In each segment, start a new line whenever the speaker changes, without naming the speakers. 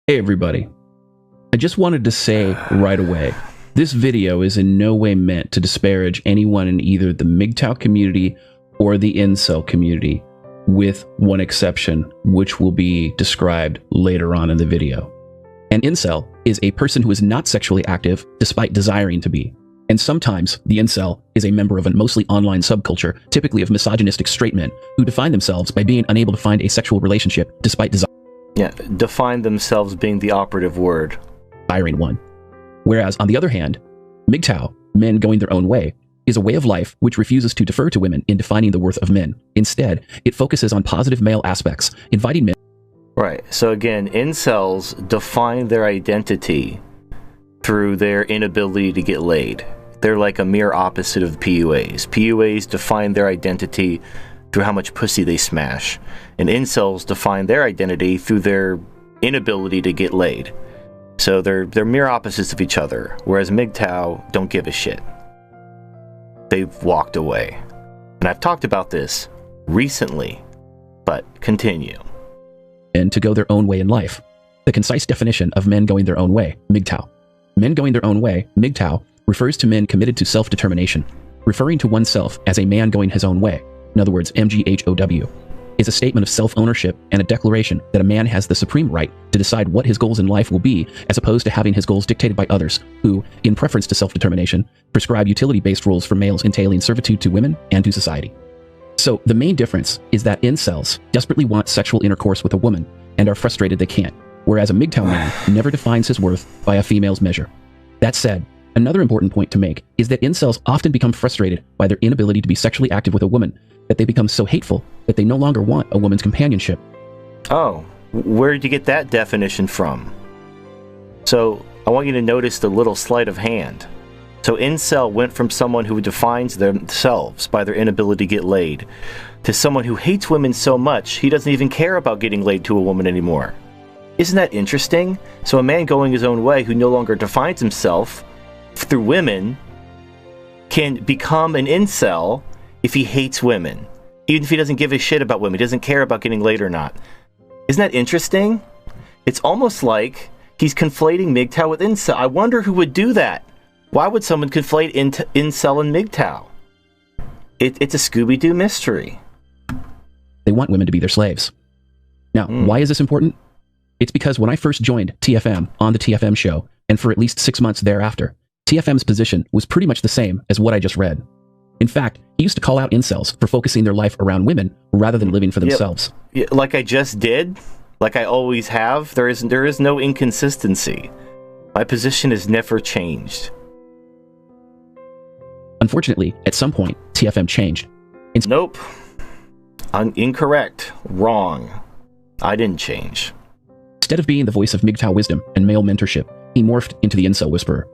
Hey everybody, I just wanted to say right away, this video is in no way meant to disparage anyone in either the MGTOW community or the incel community, with one exception, which will be described later on in the video. An incel is a person who is not sexually active despite desiring to be. And sometimes the incel is a member of a mostly online subculture, typically of misogynistic straight men, who define themselves by being unable to find a sexual relationship despite desiring
themselves being the operative word.
One. Whereas, on the other hand, MGTOW, men going their own way, is a way of life which refuses to defer to women in defining the worth of men. Instead, it focuses on positive male aspects, inviting men.
Right. So again, incels define their identity through their inability to get laid. They're like a mere opposite of PUAs. PUAs define their identity through how much pussy they smash, and incels define their identity through their inability to get laid. So they're mere opposites of each other, whereas MGTOW don't give a shit. They've walked away. And I've talked about this recently, but continue.
And to go their own way in life. The concise definition of men going their own way, MGTOW. Men going their own way, MGTOW, refers to men committed to self-determination. Referring to oneself as a man going his own way, in other words, MGHOW, is a statement of self-ownership and a declaration that a man has the supreme right to decide what his goals in life will be, as opposed to having his goals dictated by others who, in preference to self-determination, prescribe utility-based rules for males entailing servitude to women and to society. So the main difference is that incels desperately want sexual intercourse with a woman and are frustrated they can't, whereas a MGTOW man never defines his worth by a female's measure. That said, another important point to make is that incels often become frustrated by their inability to be sexually active with a woman, that they become so hateful that they no longer want a woman's companionship.
Oh, where did you get that definition from? So, I want you to notice the little sleight of hand. So, incel went from someone who defines themselves by their inability to get laid to someone who hates women so much he doesn't even care about getting laid to a woman anymore. Isn't that interesting? So, a man going his own way who no longer defines himself through women can become an incel if he hates women, even if he doesn't give a shit about women, he doesn't care about getting laid or not. Isn't that interesting? It's almost like he's conflating MGTOW with incel. I wonder who would do that. Why would someone conflate incel and MGTOW? It's a Scooby-Doo mystery.
They want women to be their slaves. Now, why is this important? It's because when I first joined TFM on the TFM show, and for at least 6 months thereafter, TFM's position was pretty much the same as what I just read. In fact, he used to call out incels for focusing their life around women rather than living for themselves.
Yeah, like I just did, like I always have. There is no inconsistency. My position has never changed.
Unfortunately, at some point, TFM changed.
Nope. Incorrect. Wrong. I didn't change.
Instead of being the voice of MGTOW wisdom and male mentorship, he morphed into the incel whisperer.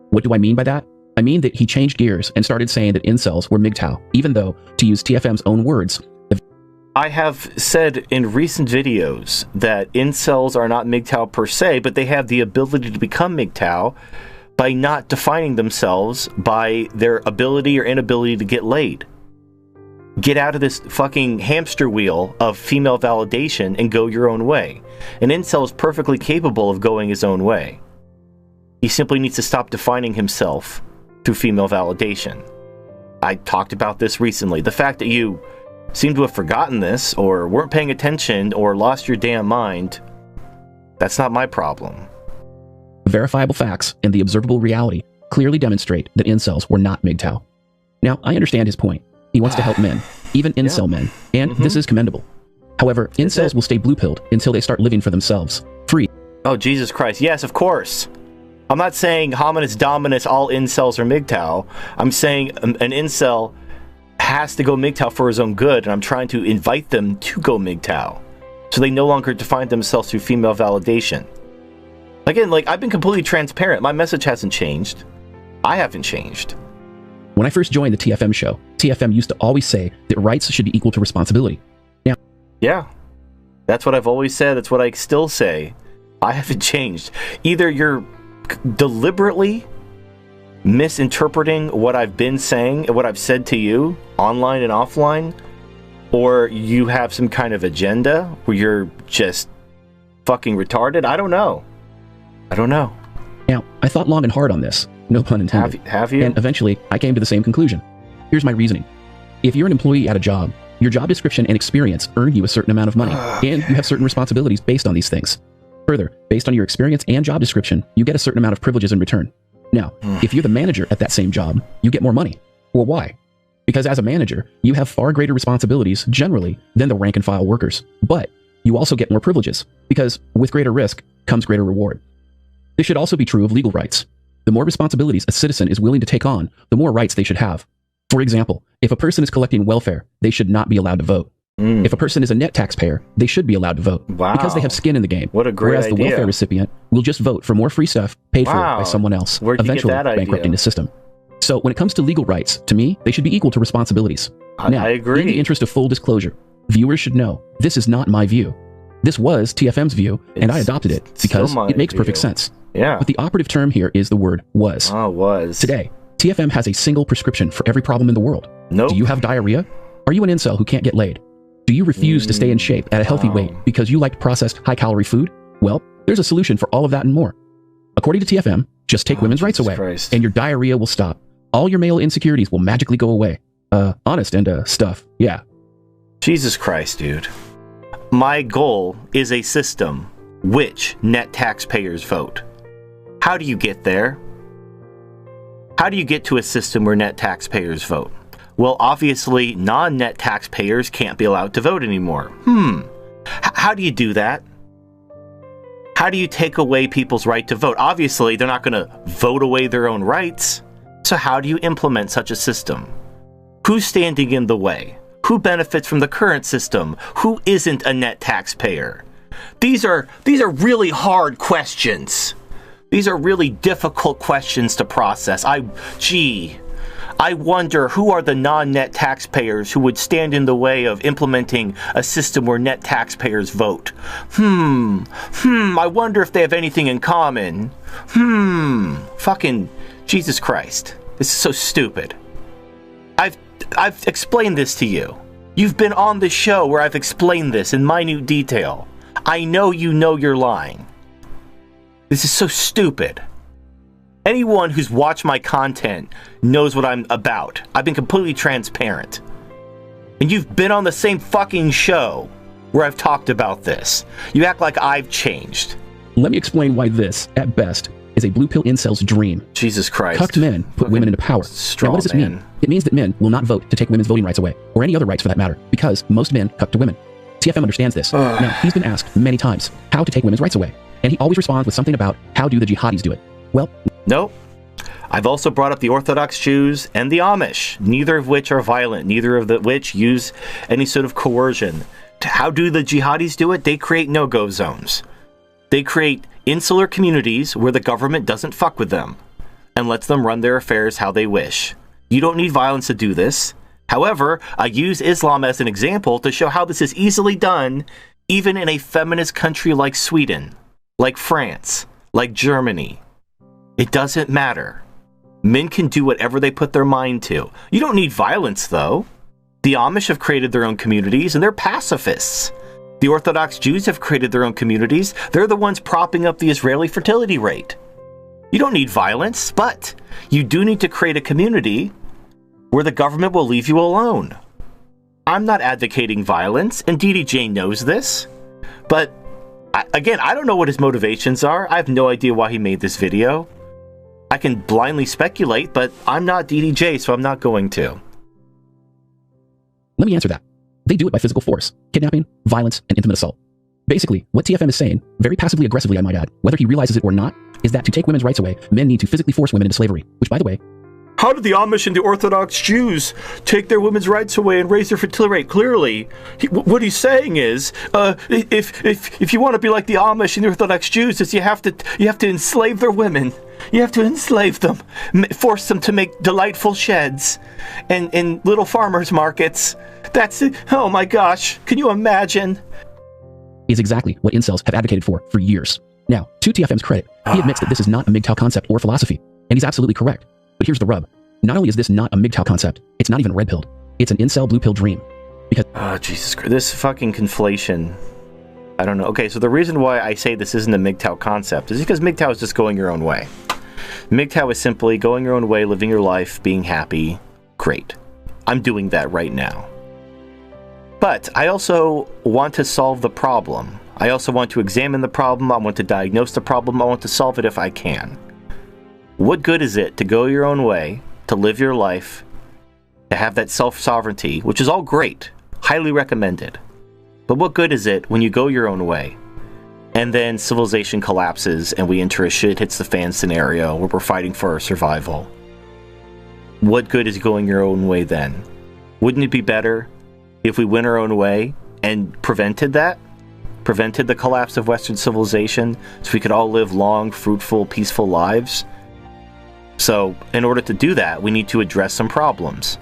What do I mean by that? I mean that he changed gears and started saying that incels were MGTOW, even though, to use TFM's own words,
I have said in recent videos that incels are not MGTOW per se, but they have the ability to become MGTOW by not defining themselves by their ability or inability to get laid. Get out of this fucking hamster wheel of female validation and go your own way. An incel is perfectly capable of going his own way. He simply needs to stop defining himself through female validation. I talked about this recently. The fact that you seem to have forgotten this, or weren't paying attention, or lost your damn mind, that's not my problem.
Verifiable facts and the observable reality clearly demonstrate that incels were not MGTOW. Now, I understand his point. He wants to help men, even incel men, and this is commendable. However, incels will stay blue-pilled until they start living for themselves, free.
Oh, Jesus Christ. Yes, of course. I'm not saying hominis dominus, all incels are MGTOW. I'm saying an incel has to go MGTOW for his own good, and I'm trying to invite them to go MGTOW, so they no longer define themselves through female validation. Again, like, I've been completely transparent. My message hasn't changed. I haven't changed.
When I first joined the TFM show, TFM used to always say that rights should be equal to responsibility. Now,
yeah, that's what I've always said. That's what I still say. I haven't changed. Either you're deliberately misinterpreting what I've been saying and what I've said to you online and offline, or you have some kind of agenda where you're just fucking retarded? I don't know.
Now, I thought long and hard on this, no pun intended.
Have you?
And eventually, I came to the same conclusion. Here's my reasoning. If you're an employee at a job, your job description and experience earn you a certain amount of money, and you have certain responsibilities based on these things. Further, based on your experience and job description, you get a certain amount of privileges in return. Now, if you're the manager at that same job, you get more money. Well, why? Because as a manager, you have far greater responsibilities, generally, than the rank and file workers. But you also get more privileges, because with greater risk comes greater reward. This should also be true of legal rights. The more responsibilities a citizen is willing to take on, the more rights they should have. For example, if a person is collecting welfare, they should not be allowed to vote. If a person is a net taxpayer, they should be allowed to vote.
Wow.
Because they have skin in the game.
What a great
Whereas
idea.
the welfare recipient will just vote for more free stuff paid for by someone else,
Where'd you
eventually
get that idea?
bankrupting the system. So when it comes to legal rights, to me, they should be equal to responsibilities. Now,
I agree.
in the interest of full disclosure, viewers should know this is not my view. This was TFM's view, and I adopted it because it makes perfect sense.
Yeah.
But the operative term here is the word was.
Oh, was.
Today, TFM has a single prescription for every problem in the world.
Nope.
Do you have diarrhea? Are you an incel who can't get laid? Do you refuse to stay in shape at a healthy weight because you like processed high-calorie food? Well, there's a solution for all of that and more. According to TFM, just take women's rights away, and your diarrhea will stop. All your male insecurities will magically go away. Honest and stuff, yeah.
Jesus Christ, dude. My goal is a system which net taxpayers vote. How do you get there? How do you get to a system where net taxpayers vote? Well, obviously, non-net taxpayers can't be allowed to vote anymore. How do you do that? How do you take away people's right to vote? Obviously, they're not going to vote away their own rights. So how do you implement such a system? Who's standing in the way? Who benefits from the current system? Who isn't a net taxpayer? These are really hard questions. These are really difficult questions to process. I wonder who are the non-net taxpayers who would stand in the way of implementing a system where net taxpayers vote. I wonder if they have anything in common. Fucking Jesus Christ. This is so stupid. I've explained this to you. You've been on the show where I've explained this in minute detail. I know you know you're lying. This is so stupid. Anyone who's watched my content knows what I'm about. I've been completely transparent. And you've been on the same fucking show where I've talked about this. You act like I've changed.
Let me explain why this, at best, is a blue pill incel's dream.
Jesus Christ.
Cucked men put women into power. Now, what does this mean? It means that men will not vote to take women's voting rights away, or any other rights for that matter, because most men cuck to women. TFM understands this. Now, he's been asked many times how to take women's rights away, and he always responds with something about how do the jihadis do it. Well,
nope. I've also brought up the Orthodox Jews and the Amish, neither of which are violent, neither of which use any sort of coercion. How do the jihadis do it? They create no-go zones. They create insular communities where the government doesn't fuck with them and lets them run their affairs how they wish. You don't need violence to do this. However, I use Islam as an example to show how this is easily done even in a feminist country like Sweden, like France, like Germany. It doesn't matter. Men can do whatever they put their mind to. You don't need violence, though. The Amish have created their own communities, and they're pacifists. The Orthodox Jews have created their own communities. They're the ones propping up the Israeli fertility rate. You don't need violence, but you do need to create a community where the government will leave you alone. I'm not advocating violence, and DDJ knows this. But, again, I don't know what his motivations are. I have no idea why he made this video. I can blindly speculate, but I'm not DDJ, so I'm not going to.
Let me answer that. They do it by physical force, kidnapping, violence, and intimate assault. Basically, what TFM is saying, very passively aggressively I might add, whether he realizes it or not, is that to take women's rights away, men need to physically force women into slavery, which, by the way,
how did the Amish and the Orthodox Jews take their women's rights away and raise their fertility rate? Clearly, what he's saying is, if you want to be like the Amish and the Orthodox Jews, is you have to enslave their women. You have to enslave them, force them to make delightful sheds, and in little farmers markets. That's it. Oh my gosh! Can you imagine?
Is exactly what incels have advocated for years. Now, to TFM's credit, he admits that this is not a MGTOW concept or philosophy, and he's absolutely correct. But here's the rub. Not only is this not a MGTOW concept, it's not even red-pilled. It's an incel blue pill dream. Because
Jesus Christ, this fucking conflation. I don't know. Okay, so the reason why I say this isn't a MGTOW concept is because MGTOW is just going your own way. MGTOW is simply going your own way, living your life, being happy. Great. I'm doing that right now. But I also want to solve the problem. I also want to examine the problem. I want to diagnose the problem. I want to solve it if I can. What good is it to go your own way, to live your life, to have that self-sovereignty, which is all great, highly recommended. But what good is it when you go your own way, and then civilization collapses and we enter a shit hits the fan scenario where we're fighting for our survival? What good is going your own way then? Wouldn't it be better if we went our own way and prevented that? Prevented the collapse of Western civilization so we could all live long, fruitful, peaceful lives? So, in order to do that, we need to address some problems.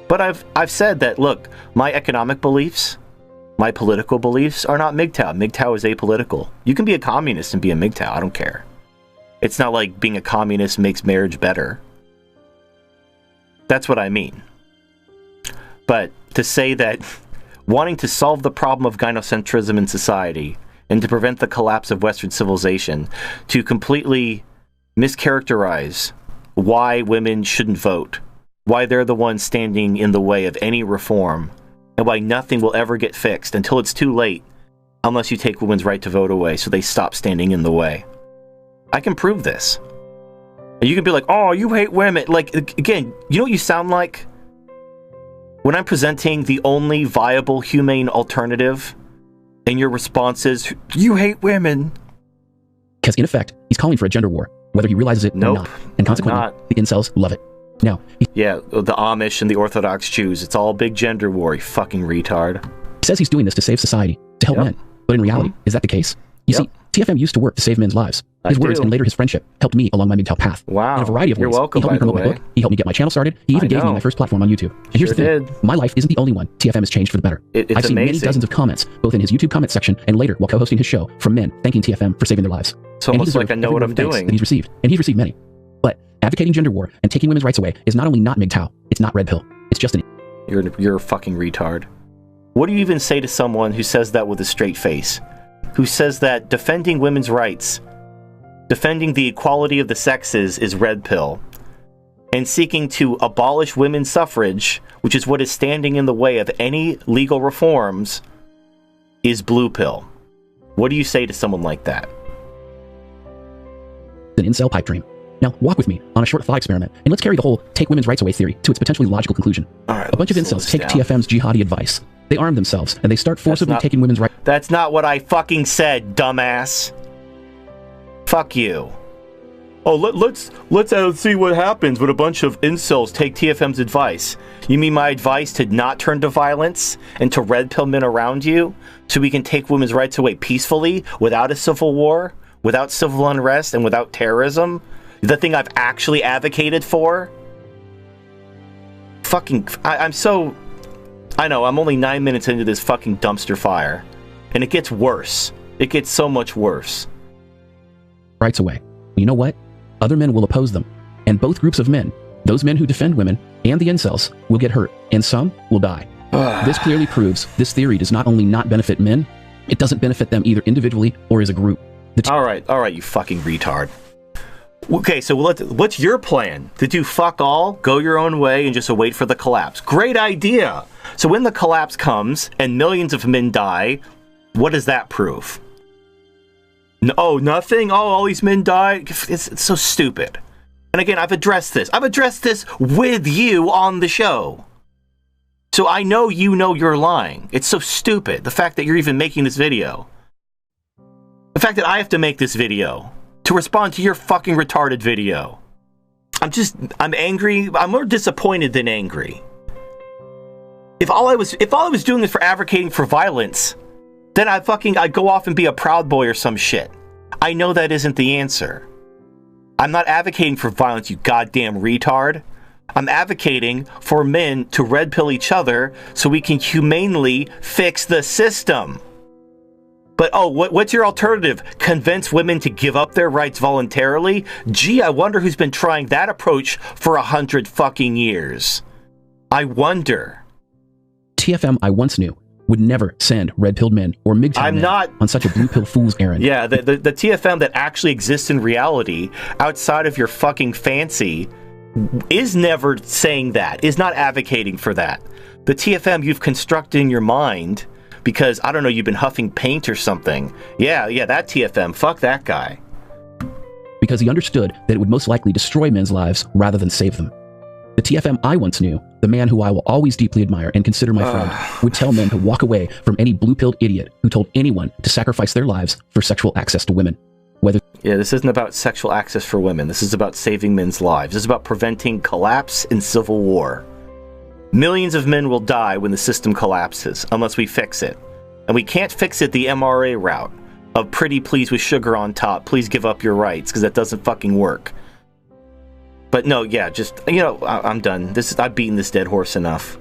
But I've said that, look, my economic beliefs, my political beliefs are not MGTOW. MGTOW is apolitical. You can be a communist and be a MGTOW. I don't care. It's not like being a communist makes marriage better. That's what I mean. But to say that wanting to solve the problem of gynocentrism in society and to prevent the collapse of Western civilization, to completely mischaracterize why women shouldn't vote, why they're the ones standing in the way of any reform, and why nothing will ever get fixed until it's too late, unless you take women's right to vote away so they stop standing in the way. I can prove this. And you can be like, oh, you hate women. Like, again, you know what you sound like? When I'm presenting the only viable humane alternative, and your response is, you hate women.
Because in effect, he's calling for a gender war, whether he realizes it or not. And consequently, the incels love it. Now,
yeah, the Amish and the Orthodox Jews, it's all a big gender war, you fucking retard.
He says he's doing this to save society, to help men. But in reality, is that the case? You see, TFM used to work to save men's lives. His words and later his friendship helped me along my MGTOW path.
Wow.
In a variety of ways.
You're welcome,
he helped me promote my book. He helped me get my channel started. He even gave me my first platform on YouTube. And here's the thing. My life isn't the only one TFM has changed for the better. I've seen many dozens of comments, both in his YouTube comment section and later while co-hosting his show, from men thanking TFM for saving their lives.
It's almost like I know what I'm doing.
That he's received. And he's received many. But advocating gender war and taking women's rights away is not only not MGTOW, it's not red pill. It's just an...
You're a fucking retard. What do you even say to someone who says that with a straight face? Who says that defending women's rights, defending the equality of the sexes is red pill, and seeking to abolish women's suffrage, which is what is standing in the way of any legal reforms, is blue pill? What do you say to someone like that?
An incel pipe dream. Now, walk with me on a short thought experiment, and let's carry the whole take women's rights away theory to its potentially logical conclusion.
Right,
a bunch of incels take TFM's jihadi advice. They arm themselves, and they start forcibly taking women's rights.
That's not what I fucking said, dumbass. Fuck you. Oh, let's see what happens when a bunch of incels take TFM's advice. You mean my advice to not turn to violence and to red pill men around you so we can take women's rights away peacefully without a civil war, without civil unrest, and without terrorism? The thing I've actually advocated for? Fucking... I'm so... I know, I'm only 9 minutes into this fucking dumpster fire. And it gets worse. It gets so much worse.
Rights away. You know what? Other men will oppose them. And both groups of men, those men who defend women and the incels, will get hurt. And some will die. This clearly proves this theory does not only not benefit men, it doesn't benefit them either individually or as a group.
Alright, you fucking retard. Okay, so what's your plan? To do fuck all, go your own way, and just wait for the collapse? Great idea! So when the collapse comes, and millions of men die, what does that prove? Oh, nothing? Oh, all these men die? It's so stupid. And again, I've addressed this. I've addressed this with you on the show. So I know you know you're lying. It's so stupid, the fact that you're even making this video. The fact that I have to make this video to respond to your fucking retarded video. I'm angry. I'm more disappointed than angry. If all I was doing is for advocating for violence, then I'd go off and be a Proud Boy or some shit. I know that isn't the answer. I'm not advocating for violence, you goddamn retard. I'm advocating for men to red pill each other so we can humanely fix the system. But what's your alternative? Convince women to give up their rights voluntarily? Gee, I wonder who's been trying that approach for 100 fucking years. I wonder.
TFM I once knew would never send red-pilled men or MGTOW men on such a blue-pill fool's errand.
Yeah, the TFM that actually exists in reality, outside of your fucking fancy, is never saying that, is not advocating for that. The TFM you've constructed in your mind because, I don't know, you've been huffing paint or something. Yeah, that TFM, fuck that guy.
Because he understood that it would most likely destroy men's lives rather than save them. The TFM I once knew, the man who I will always deeply admire and consider my friend, would tell men to walk away from any blue-pilled idiot who told anyone to sacrifice their lives for sexual access to women.
Yeah, this isn't about sexual access for women. This is about saving men's lives. This is about preventing collapse in civil war. Millions of men will die when the system collapses, unless we fix it. And we can't fix it the MRA route of pretty please with sugar on top, please give up your rights, because that doesn't fucking work. But no, yeah, just, I'm done. I've beaten this dead horse enough.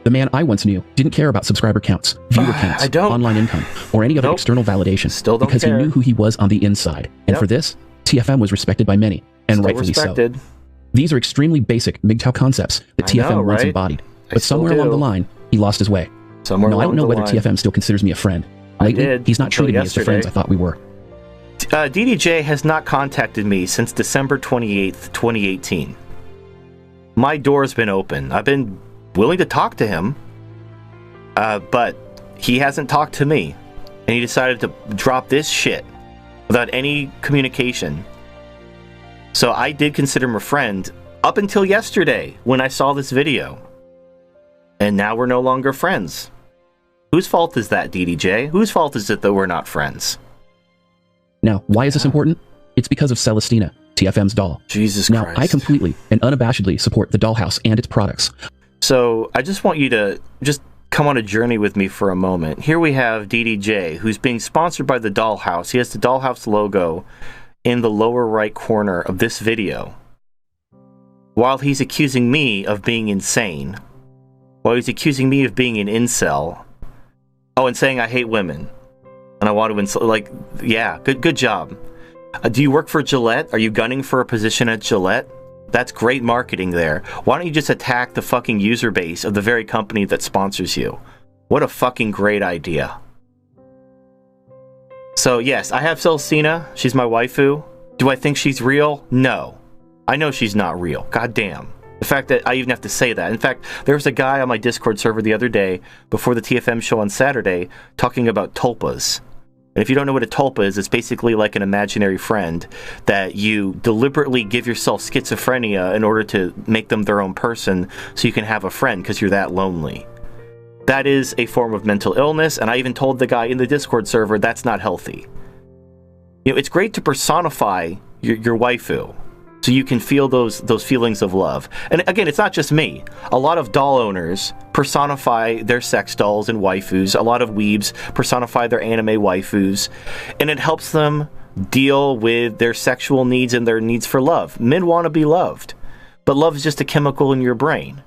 The man I once knew didn't care about subscriber counts, viewer counts, online income, or any other external validation.
Still don't
because
care.
He knew who he was on the inside. And for this, TFM was respected by many, and
Still
rightfully
respected.
so. These are extremely basic MGTOW concepts that TFM once embodied. But somewhere along the line, he lost his way. I don't know whether TFM still considers me a friend. Lately, he's not treating me as the friends I thought we were.
DDJ has not contacted me since December 28th, 2018. My door's been open. I've been willing to talk to him, but he hasn't talked to me. And he decided to drop this shit without any communication. So I did consider him a friend up until yesterday when I saw this video. And now we're no longer friends. Whose fault is that, DDJ? Whose fault is it that we're not friends?
Now, why is this important? It's because of Celestina, TFM's doll.
Jesus
Now,
Christ.
I completely and unabashedly support the dollhouse and its products.
So, I just want you to just come on a journey with me for a moment. Here we have DDJ, who's being sponsored by the dollhouse. He has the dollhouse logo in the lower right corner of this video. While he's accusing me of being insane. While he's accusing me of being an incel. Oh, and saying I hate women. And I want to insult, like, yeah, good job. Do you work for Gillette? Are you gunning for a position at Gillette? That's great marketing there. Why don't you just attack the fucking user base of the very company that sponsors you? What a fucking great idea. So, yes, I have Celestina. She's my waifu. Do I think she's real? No. I know she's not real. God damn. The fact that I even have to say that. In fact, there was a guy on my Discord server the other day, before the TFM show on Saturday, talking about tulpas. And if you don't know what a tulpa is, it's basically like an imaginary friend that you deliberately give yourself schizophrenia in order to make them their own person so you can have a friend because you're that lonely. That is a form of mental illness, and I even told the guy in the Discord server that's not healthy. It's great to personify your waifu, so you can feel those feelings of love. And again, it's not just me. A lot of doll owners personify their sex dolls and waifus. A lot of weebs personify their anime waifus. And it helps them deal with their sexual needs and their needs for love. Men want to be loved. But love is just a chemical in your brain.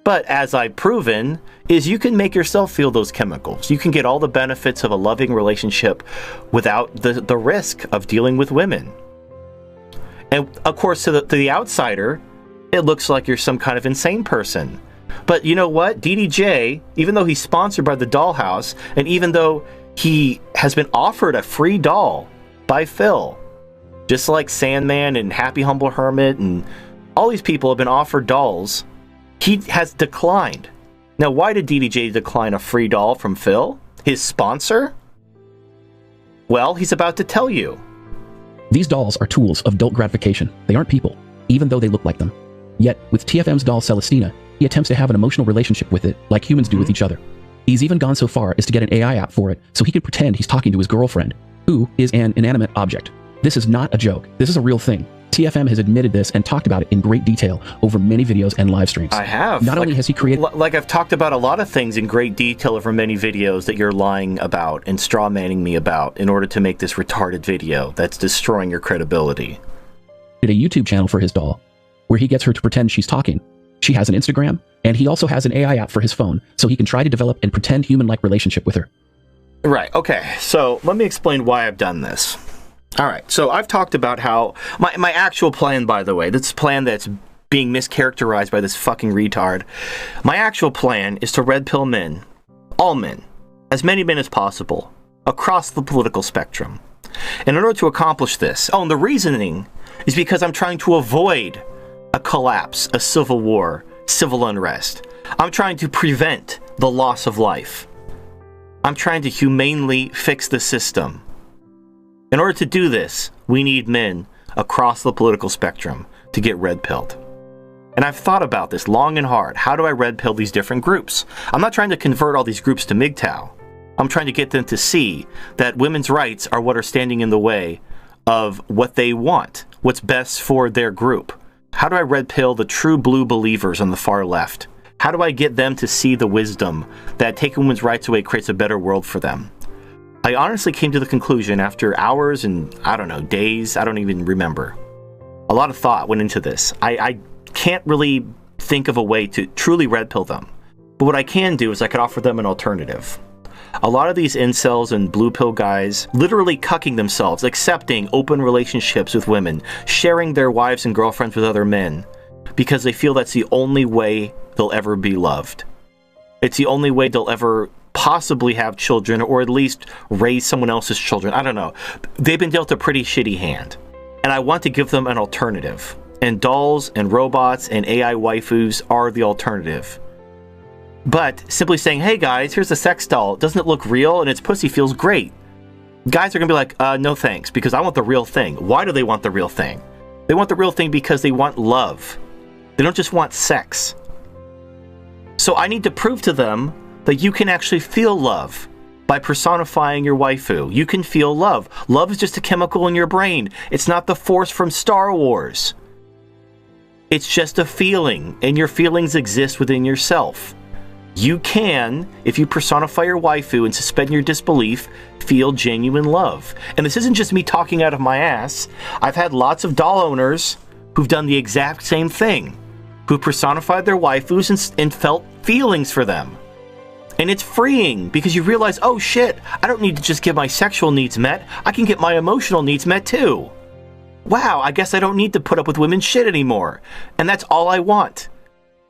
But as I've proven, is you can make yourself feel those chemicals. You can get all the benefits of a loving relationship without the risk of dealing with women. And of course, to the outsider, it looks like you're some kind of insane person. But you know what? DDJ, even though he's sponsored by the dollhouse, and even though he has been offered a free doll by Phil, just like Sandman and Happy Humble Hermit and all these people have been offered dolls, he has declined. Now, why did DDJ decline a free doll from Phil, his sponsor? Well, he's about to tell you.
These dolls are tools of adult gratification. They aren't people, even though they look like them. Yet, with TFM's doll Celestina, he attempts to have an emotional relationship with it like humans do with each other. He's even gone so far as to get an AI app for it so he can pretend he's talking to his girlfriend, who is an inanimate object. This is not a joke. This is a real thing. TFM has admitted this and talked about it in great detail over many videos and live streams.
I have.
Not only has he created...
Like I've talked about a lot of things in great detail over many videos that you're lying about and strawmanning me about in order to make this retarded video that's destroying your credibility.
A YouTube channel for his doll, where he gets her to pretend she's talking. She has an Instagram, and he also has an AI app for his phone, so he can try to develop and pretend human-like relationship with her.
Right, okay. So let me explain why I've done this. All right, so I've talked about how my actual plan, by the way, this plan that's being mischaracterized by this fucking retard. My actual plan is to red pill men, all men, as many men as possible across the political spectrum. And in order to accomplish this, and the reasoning is because I'm trying to avoid a collapse, a civil war, civil unrest. I'm trying to prevent the loss of life. I'm trying to humanely fix the system. In order to do this, we need men across the political spectrum to get red-pilled. And I've thought about this long and hard. How do I red-pill these different groups? I'm not trying to convert all these groups to MGTOW. I'm trying to get them to see that women's rights are what are standing in the way of what they want, what's best for their group. How do I red-pill the true blue believers on the far left? How do I get them to see the wisdom that taking women's rights away creates a better world for them? I honestly came to the conclusion after hours and, days, I don't even remember. A lot of thought went into this. I can't really think of a way to truly red pill them. But what I can do is I could offer them an alternative. A lot of these incels and blue pill guys literally cucking themselves, accepting open relationships with women, sharing their wives and girlfriends with other men, because they feel that's the only way they'll ever be loved. It's the only way they'll ever possibly have children, or at least raise someone else's children. I don't know. They've been dealt a pretty shitty hand. And I want to give them an alternative. And dolls and robots and AI waifus are the alternative. But simply saying, hey guys, here's a sex doll. Doesn't it look real? And its pussy feels great. Guys are going to be like, no thanks, because I want the real thing. Why do they want the real thing? They want the real thing because they want love. They don't just want sex. So I need to prove to them that you can actually feel love by personifying your waifu. You can feel love. Love is just a chemical in your brain. It's not the Force from Star Wars. It's just a feeling, and your feelings exist within yourself. You can, if you personify your waifu and suspend your disbelief, feel genuine love. And this isn't just me talking out of my ass. I've had lots of doll owners who've done the exact same thing, who personified their waifus and felt feelings for them. And it's freeing because you realize, oh shit, I don't need to just get my sexual needs met. I can get my emotional needs met too. Wow, I guess I don't need to put up with women's shit anymore. And that's all I want.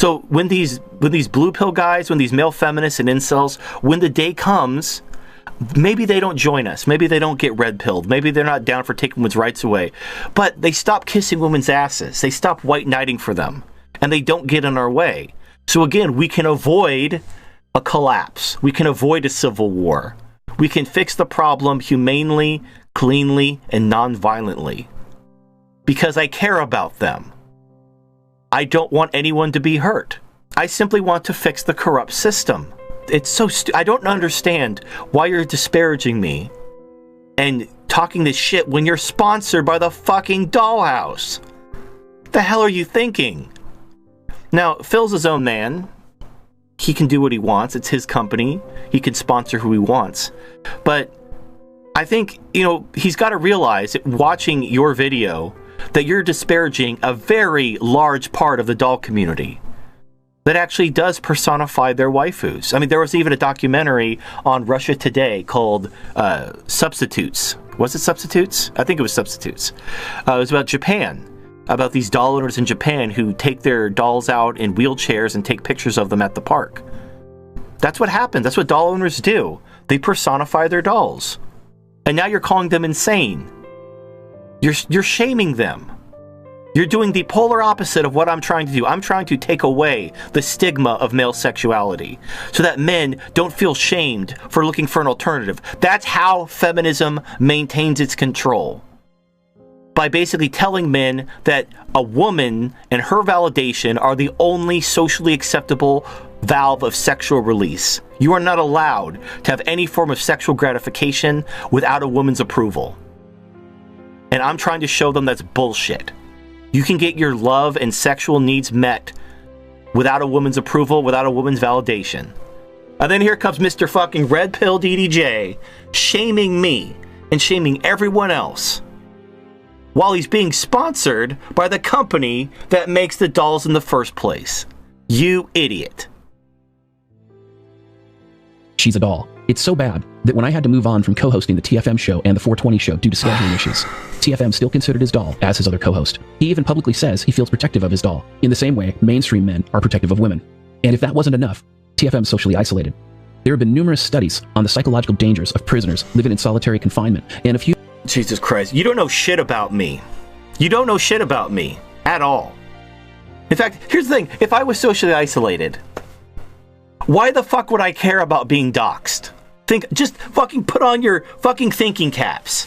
So when these blue pill guys, when these male feminists and incels, when the day comes, maybe they don't join us. Maybe they don't get red pilled. Maybe they're not down for taking women's rights away. But they stop kissing women's asses. They stop white knighting for them. And they don't get in our way. So again, we can avoid a collapse. We can avoid a civil war. We can fix the problem humanely, cleanly, and non-violently. Because I care about them. I don't want anyone to be hurt. I simply want to fix the corrupt system. It's so I don't understand why you're disparaging me and talking this shit when you're sponsored by the fucking dollhouse. The hell are you thinking? Now, Phil's his own man. He can do what he wants. It's his company. He can sponsor who he wants. But I think, he's got to realize that watching your video that you're disparaging a very large part of the doll community that actually does personify their waifus. I mean, there was even a documentary on Russia Today called Substitutes. Was it Substitutes? I think it was Substitutes. It was about Japan, about these doll owners in Japan who take their dolls out in wheelchairs and take pictures of them at the park. That's what happens. That's what doll owners do. They personify their dolls. And now you're calling them insane. You're shaming them. You're doing the polar opposite of what I'm trying to do. I'm trying to take away the stigma of male sexuality so that men don't feel shamed for looking for an alternative. That's how feminism maintains its control. By basically telling men that a woman and her validation are the only socially acceptable valve of sexual release. You are not allowed to have any form of sexual gratification without a woman's approval. And I'm trying to show them that's bullshit. You can get your love and sexual needs met without a woman's approval, without a woman's validation. And then here comes Mr. fucking Red Pill DDJ shaming me and shaming everyone else while he's being sponsored by the company that makes the dolls in the first place. You idiot.
She's a doll. It's so bad that when I had to move on from co-hosting the TFM show and the 420 show due to scheduling issues, TFM still considered his doll as his other co-host. He even publicly says he feels protective of his doll, in the same way mainstream men are protective of women. And if that wasn't enough, TFM's socially isolated. There have been numerous studies on the psychological dangers of prisoners living in solitary confinement, and a few...
Jesus Christ, you don't know shit about me. You don't know shit about me at all. In fact, here's the thing. If I was socially isolated, why the fuck would I care about being doxxed? Just fucking put on your fucking thinking caps.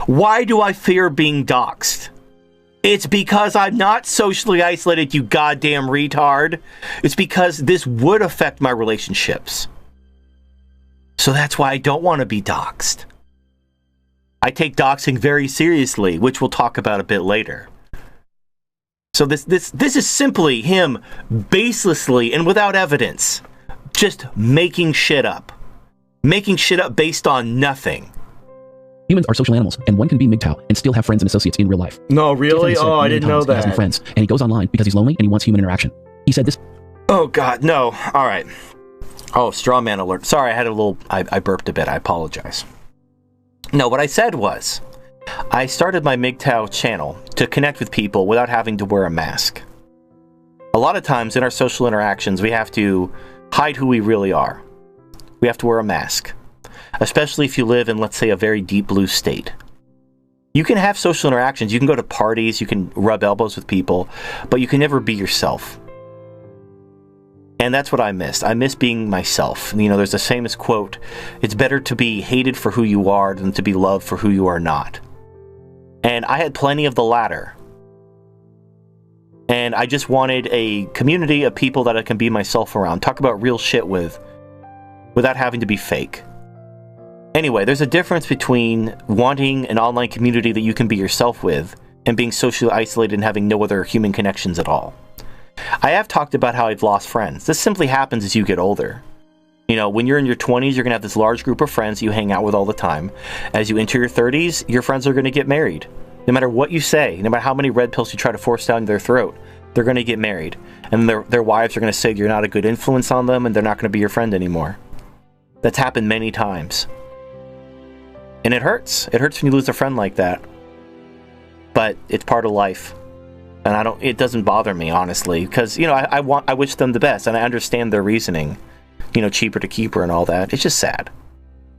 Why do I fear being doxxed? It's because I'm not socially isolated, you goddamn retard. It's because this would affect my relationships. So that's why I don't want to be doxxed. I take doxing very seriously, which we'll talk about a bit later. So this is simply him baselessly and without evidence just making shit up. Making shit up based on nothing.
Humans are social animals, and one can be MGTOW and still have friends and associates in real life.
No, really? Oh, I didn't know that.
He has no friends, and he goes online because he's lonely and he wants human interaction. He said this...
Oh, God, no. All right. Oh, straw man alert. Sorry, I had a little... I burped a bit. I apologize. No, what I said was, I started my MGTOW channel to connect with people without having to wear a mask. A lot of times in our social interactions, we have to hide who we really are. We have to wear a mask. Especially if you live in, let's say, a very deep blue state. You can have social interactions, you can go to parties, you can rub elbows with people, but you can never be yourself. And that's what I missed. I miss being myself. You know, there's a famous quote, it's better to be hated for who you are than to be loved for who you are not. And I had plenty of the latter. And I just wanted a community of people that I can be myself around, talk about real shit with, without having to be fake. Anyway, there's a difference between wanting an online community that you can be yourself with and being socially isolated and having no other human connections at all. I have talked about how I've lost friends. This simply happens as you get older. You know, when you're in your 20s, you're going to have this large group of friends you hang out with all the time. As you enter your 30s, your friends are going to get married. No matter what you say, no matter how many red pills you try to force down their throat, they're going to get married. And their wives are going to say you're not a good influence on them and they're not going to be your friend anymore. That's happened many times. And it hurts. It hurts when you lose a friend like that. But it's part of life. And it doesn't bother me, honestly, because, you know, I wish them the best and I understand their reasoning. You know, cheaper to keep her and all that. It's just sad.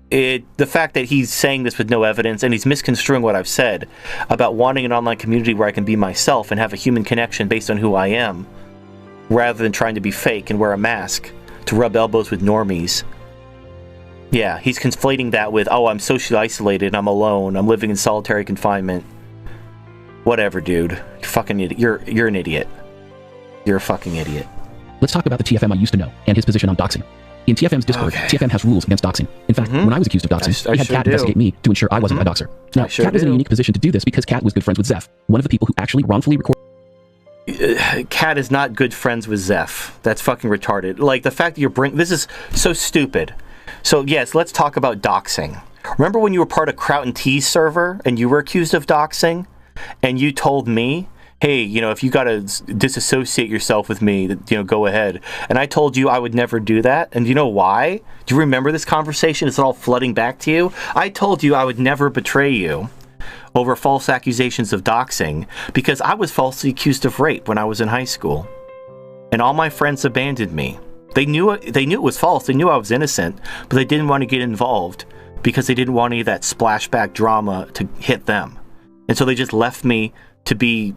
The fact that he's saying this with no evidence and he's misconstruing what I've said about wanting an online community where I can be myself and have a human connection based on who I am, rather than trying to be fake and wear a mask to rub elbows with normies. Yeah, he's conflating that with, oh, I'm socially isolated, I'm alone, I'm living in solitary confinement. Whatever, dude. You're fucking idiot. You're an idiot. You're a fucking idiot.
Let's talk about the TFM I used to know and his position on doxing. In TFM's Discord, TFM has rules against doxing. In fact, when I was accused of doxing, he had Kat investigate me to ensure I wasn't a doxer. Now, Kat was in a unique position to do this because Kat was good friends with Zeph, one of the people who actually wrongfully recorded...
Kat is not good friends with Zeph. That's fucking retarded. Like, the fact that you're this is so stupid. So, yes, let's talk about doxing. Remember when you were part of Kraut and T's server and you were accused of doxing? And you told me, hey, you know, if you gotta disassociate yourself with me, you know, go ahead. And I told you I would never do that. And you know why? Do you remember this conversation? It's all flooding back to you. I told you I would never betray you over false accusations of doxing because I was falsely accused of rape when I was in high school. And all my friends abandoned me. They knew it was false. They knew I was innocent, but they didn't want to get involved because they didn't want any of that splashback drama to hit them. And so they just left me to be,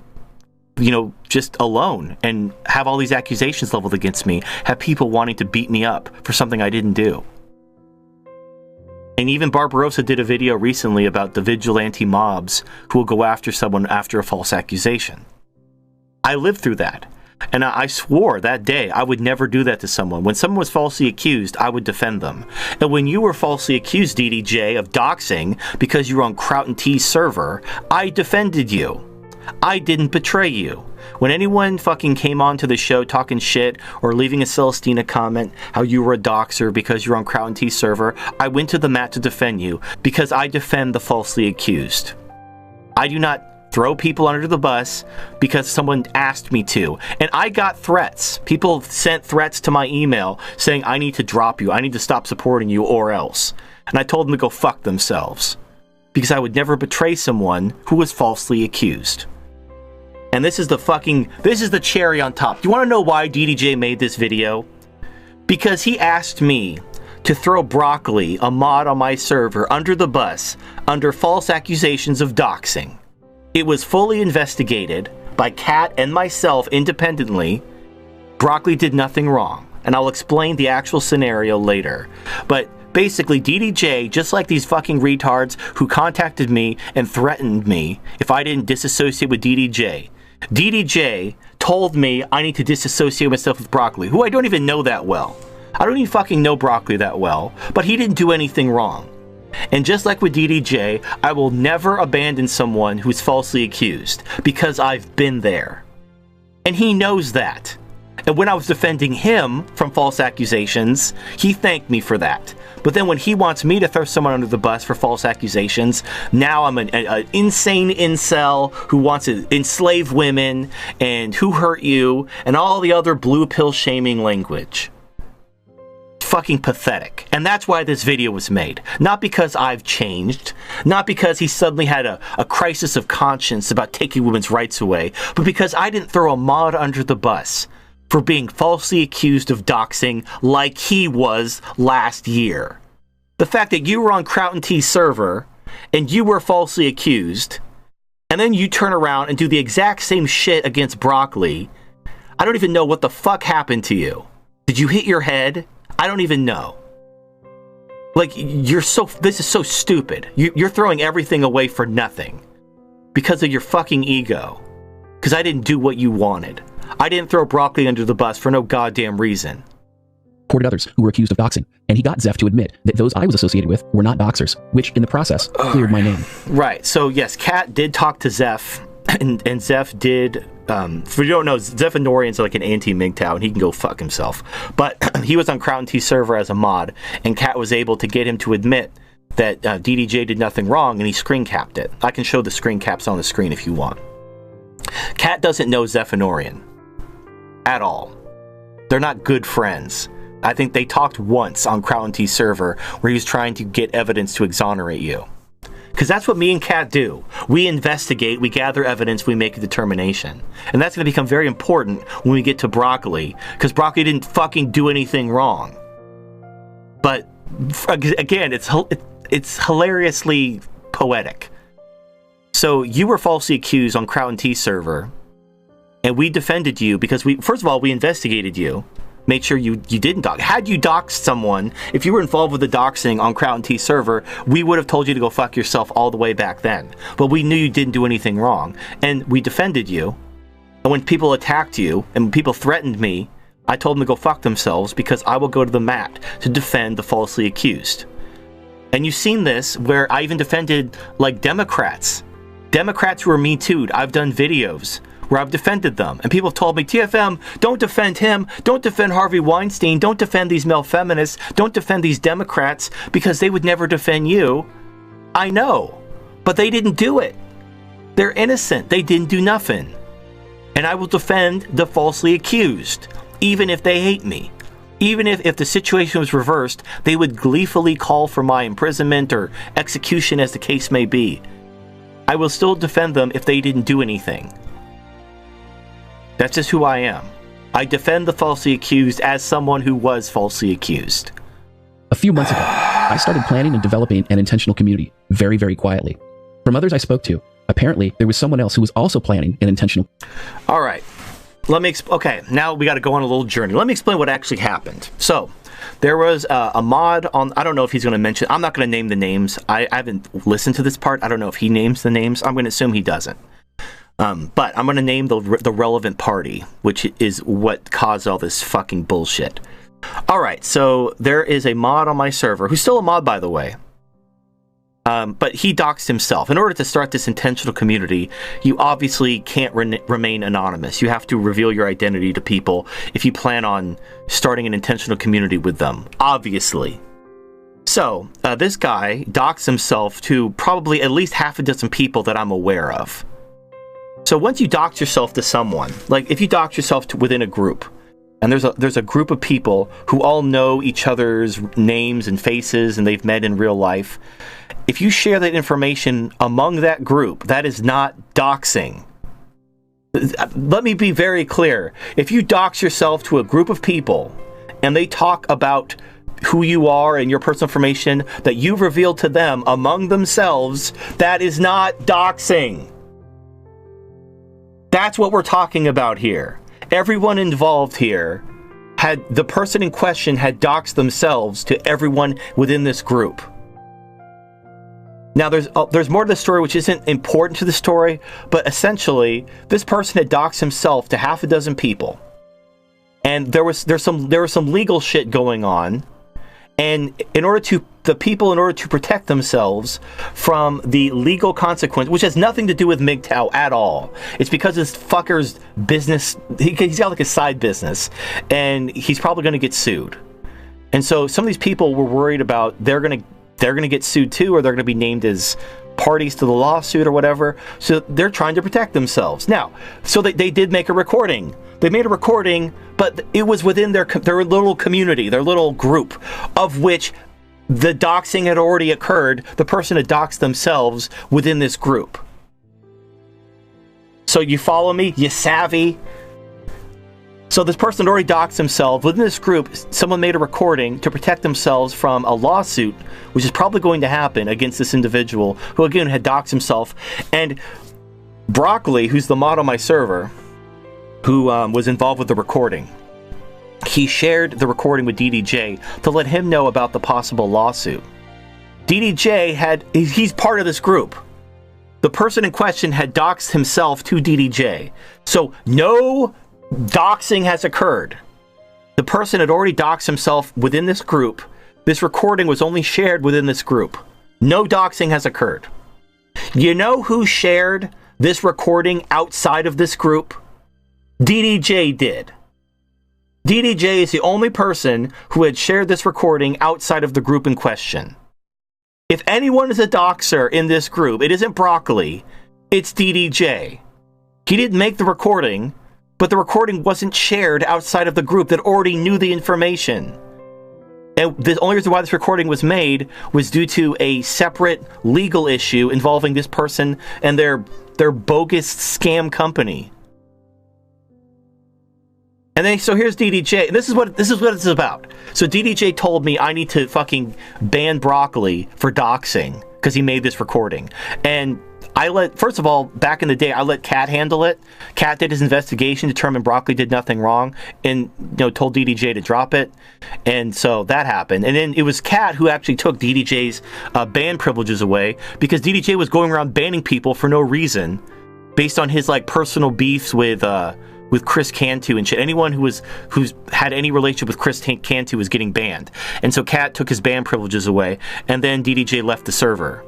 you know, just alone and have all these accusations leveled against me, have people wanting to beat me up for something I didn't do. And even Barbarossa did a video recently about the vigilante mobs who will go after someone after a false accusation. I lived through that. And I swore that day I would never do that to someone. When someone was falsely accused, I would defend them. And when you were falsely accused, DDJ, of doxing because you were on Kraut and T's server, I defended you. I didn't betray you. When anyone fucking came onto the show talking shit or leaving a Celestina comment how you were a doxer because you're on Kraut and T's server, I went to the mat to defend you because I defend the falsely accused. I do not throw people under the bus because someone asked me to. And I got threats. People sent threats to my email saying I need to drop you, I need to stop supporting you or else. And I told them to go fuck themselves because I would never betray someone who was falsely accused. And this is the cherry on top. Do you want to know why DDJ made this video? Because he asked me to throw Broccoli, a mod on my server, under the bus under false accusations of doxing. It was fully investigated by Kat and myself independently. Broccoli did nothing wrong, and I'll explain the actual scenario later. But basically, DDJ, just like these fucking retards who contacted me and threatened me if I didn't disassociate with DDJ told me I need to disassociate myself with Broccoli, who I don't even know that well. I don't even fucking know Broccoli that well, but he didn't do anything wrong. And just like with DDJ, I will never abandon someone who's falsely accused, because I've been there. And he knows that. And when I was defending him from false accusations, he thanked me for that. But then when he wants me to throw someone under the bus for false accusations, now I'm an insane incel who wants to enslave women and who hurt you and all the other blue pill shaming language. Fucking pathetic. And that's why this video was made. Not because I've changed, not because he suddenly had a crisis of conscience about taking women's rights away, but because I didn't throw a mod under the bus for being falsely accused of doxing like he was last year. The fact that you were on Crown T's server and you were falsely accused, and then you turn around and do the exact same shit against Broccoli, I don't even know what the fuck happened to you. Did you hit your head? I don't even know. Like, this is so stupid. You're throwing everything away for nothing because of your fucking ego. Because I didn't do what you wanted. I didn't throw Broccoli under the bus for no goddamn reason.
Reported others who were accused of doxing, and he got Zeph to admit that those I was associated with were not doxers, which in the process cleared my name. Right.
So yes, Kat did talk to Zeph, and Zeph did. For you don't know, Zeph Norian's like an anti-MGTOW, and he can go fuck himself. But he was on Crown T's server as a mod, and Kat was able to get him to admit that DDJ did nothing wrong, and he screen capped it. I can show the screen caps on the screen if you want. Kat doesn't know Zeph Norian at all. They're not good friends. I think they talked once on Crown T's server where he was trying to get evidence to exonerate you. Because that's what me and Kat do. We investigate, we gather evidence, we make a determination. And that's going to become very important when we get to Broccoli, because Broccoli didn't fucking do anything wrong. But again, it's hilariously poetic. So you were falsely accused on Crown T's server, and we defended you because first of all, we investigated you, made sure you didn't dox. Had you doxed someone, if you were involved with the doxing on Crown T's server, we would have told you to go fuck yourself all the way back then. But we knew you didn't do anything wrong, and we defended you. And when people attacked you, and when people threatened me, I told them to go fuck themselves because I will go to the mat to defend the falsely accused. And you've seen this where I even defended, like, Democrats who are Me Too'd. I've done videos where I've defended them, and people have told me, TFM, don't defend him, don't defend Harvey Weinstein, don't defend these male feminists, don't defend these Democrats, because they would never defend you. I know, but they didn't do it. They're innocent. They didn't do nothing. And I will defend the falsely accused, even if they hate me. Even if the situation was reversed, they would gleefully call for my imprisonment or execution as the case may be. I will still defend them if they didn't do anything. That's just who I am. I defend the falsely accused as someone who was falsely accused.
A few months ago, I started planning and developing an intentional community very, very quietly. From others I spoke to, apparently there was someone else who was also planning an intentional...
All right. Okay, now we got to go on a little journey. Let me explain what actually happened. So, there was a mod on... I don't know if he's going to mention... I'm not going to name the names. I haven't listened to this part. I don't know if he names the names. I'm going to assume he doesn't. But I'm going to name the relevant party, which is what caused all this fucking bullshit. Alright, so there is a mod on my server, who's still a mod, by the way. But he doxed himself. In order to start this intentional community, you obviously can't remain anonymous. You have to reveal your identity to people if you plan on starting an intentional community with them. Obviously. So, this guy doxed himself to probably at least half a dozen people that I'm aware of. So once you dox yourself to someone, like if you dox yourself within a group, and there's a group of people who all know each other's names and faces and they've met in real life, if you share that information among that group, that is not doxing. Let me be very clear. If you dox yourself to a group of people and they talk about who you are and your personal information that you've revealed to them among themselves, that is not doxing. That's what we're talking about here. Everyone involved here the person in question had doxed themselves to everyone within this group. Now, there's more to the story which isn't important to the story, but essentially, this person had doxed himself to half a dozen people. And there was some legal shit going on, and in order to protect themselves from the legal consequence, which has nothing to do with MGTOW at all. It's because this fucker's business, he's got like a side business, and he's probably going to get sued. And so some of these people were worried about they're going to get sued too, or they're going to be named as parties to the lawsuit or whatever. So they're trying to protect themselves. Now, so they did make a recording. They made a recording, but it was within their little community, their little group, of which the doxing had already occurred. The person had doxed themselves within this group. So you follow me? You savvy? So this person had already doxed himself. Within this group, someone made a recording to protect themselves from a lawsuit, which is probably going to happen against this individual, who again had doxed himself. And Broccoli, who's the mod on my server, who was involved with the recording, he shared the recording with DDJ to let him know about the possible lawsuit. DDJ he's part of this group. The person in question had doxed himself to DDJ. So no doxing has occurred. The person had already doxed himself within this group. This recording was only shared within this group. No doxing has occurred. You know who shared this recording outside of this group? DDJ did. DDJ is the only person who had shared this recording outside of the group in question. If anyone is a doxer in this group, it isn't Broccoli, it's DDJ. He didn't make the recording, but the recording wasn't shared outside of the group that already knew the information. And the only reason why this recording was made was due to a separate legal issue involving this person and their bogus scam company. And then, so here's DDJ. This is what this is about. So DDJ told me I need to fucking ban Broccoli for doxing because he made this recording. And first of all, back in the day, I let Cat handle it. Cat did his investigation, determined Broccoli did nothing wrong, and told DDJ to drop it. And so that happened. And then it was Cat who actually took DDJ's ban privileges away, because DDJ was going around banning people for no reason, based on his personal beefs with Chris Cantu and shit. Anyone who's had any relationship with Chris Cantu was getting banned. And so Cat took his ban privileges away, and then DDJ left the server.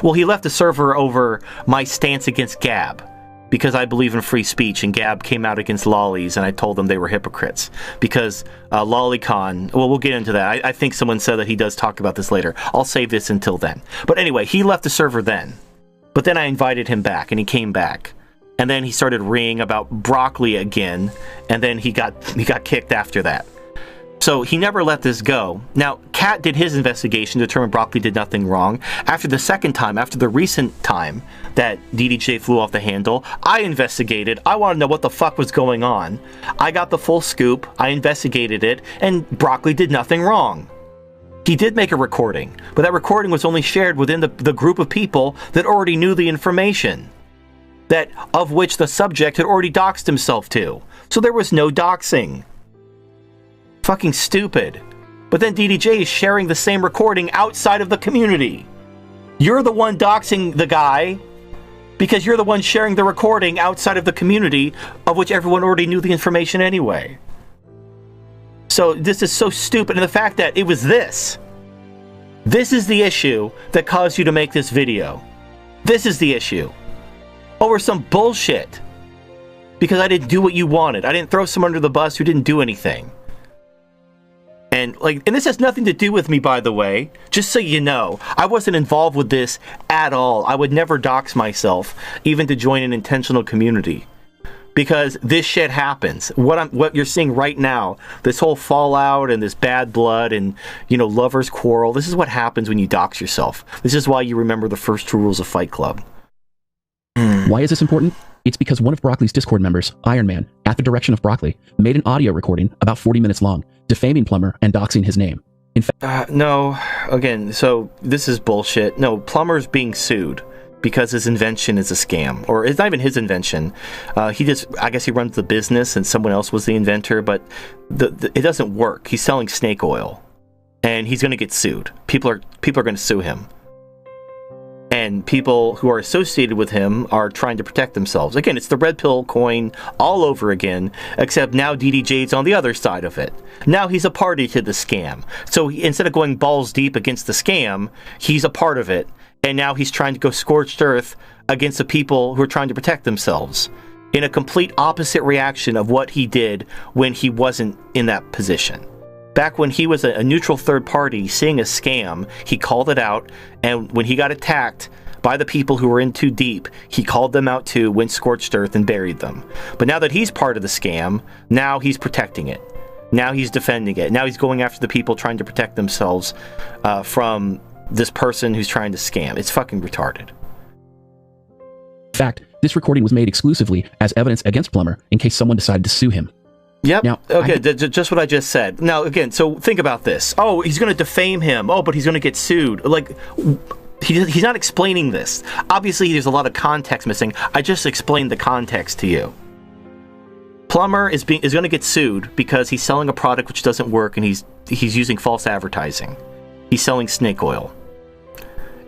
Well, he left the server over my stance against Gab, because I believe in free speech, and Gab came out against lollies, and I told them they were hypocrites. Because LollyCon, well, we'll get into that. I think someone said that he does talk about this later. I'll save this until then. But anyway, he left the server then. But then I invited him back, and he came back. And then he started ringing about Broccoli again, and then he got kicked after that. So he never let this go. Now, Cat did his investigation, determined Broccoli did nothing wrong. After the second time, after the recent time that DDJ flew off the handle, I investigated. I wanted to know what the fuck was going on. I got the full scoop, I investigated it, and Broccoli did nothing wrong. He did make a recording, but that recording was only shared within the group of people that already knew the information, that of which the subject had already doxed himself to. So there was no doxing. Fucking stupid. But then DDJ is sharing the same recording outside of the community. You're the one doxing the guy because you're the one sharing the recording outside of the community, of which everyone already knew the information anyway. So this is so stupid. And the fact that it was this is the issue that caused you to make this video. This is the issue. Over some bullshit. Because I didn't do what you wanted. I didn't throw someone under the bus who didn't do anything. And this has nothing to do with me, by the way. Just so you know, I wasn't involved with this at all. I would never dox myself, even to join an intentional community. Because this shit happens. What you're seeing right now, this whole fallout and this bad blood and, lovers quarrel, this is what happens when you dox yourself. This is why you remember the first two rules of Fight Club.
Why is this important? It's because one of Broccoli's Discord members, Iron Man, at the direction of Broccoli, made an audio recording about 40 minutes long, defaming Plumber and doxing his name. In fact,
no, again, so this is bullshit. No, Plummer's being sued because his invention is a scam. Or it's not even his invention. I guess he runs the business and someone else was the inventor, but it doesn't work. He's selling snake oil. And he's going to get sued. People are going to sue him. And people who are associated with him are trying to protect themselves. Again, it's the red pill coin all over again, except now DDJ's on the other side of it. Now he's a party to the scam. So instead of going balls deep against the scam, he's a part of it. And now he's trying to go scorched earth against the people who are trying to protect themselves, in a complete opposite reaction of what he did when he wasn't in that position. Back when he was a neutral third party seeing a scam, he called it out, and when he got attacked by the people who were in too deep, he called them out too, went scorched earth, and buried them. But now that he's part of the scam, now he's protecting it. Now he's defending it. Now he's going after the people trying to protect themselves from this person who's trying to scam. It's fucking retarded.
In fact, this recording was made exclusively as evidence against Plummer in case someone decided to sue him.
Yep.
Now,
okay, just what I just said. Now, again, so think about this. Oh, he's going to defame him. Oh, but he's going to get sued. Like, he's not explaining this. Obviously, there's a lot of context missing. I just explained the context to you. Plummer is going to get sued because he's selling a product which doesn't work, and he's using false advertising. He's selling snake oil.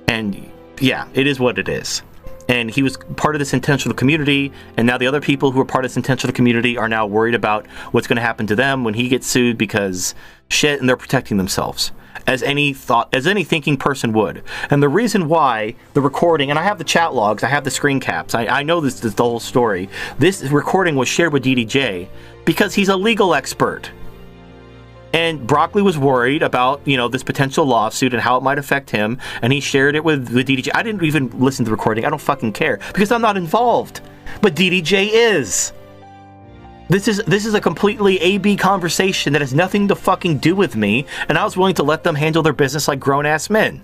And yeah, it is what it is. And he was part of this intentional community, and now the other people who are part of this intentional community are now worried about what's going to happen to them when he gets sued because shit, and they're protecting themselves, as any thinking person would. And the reason why the recording, and I have the chat logs, I have the screen caps, I know this is the whole story. This recording was shared with DDJ because he's a legal expert. And Broccoli was worried about, this potential lawsuit and how it might affect him, and he shared it with DDJ. I didn't even listen to the recording. I don't fucking care, because I'm not involved. But DDJ is. This is a completely AB conversation that has nothing to fucking do with me, and I was willing to let them handle their business like grown-ass men.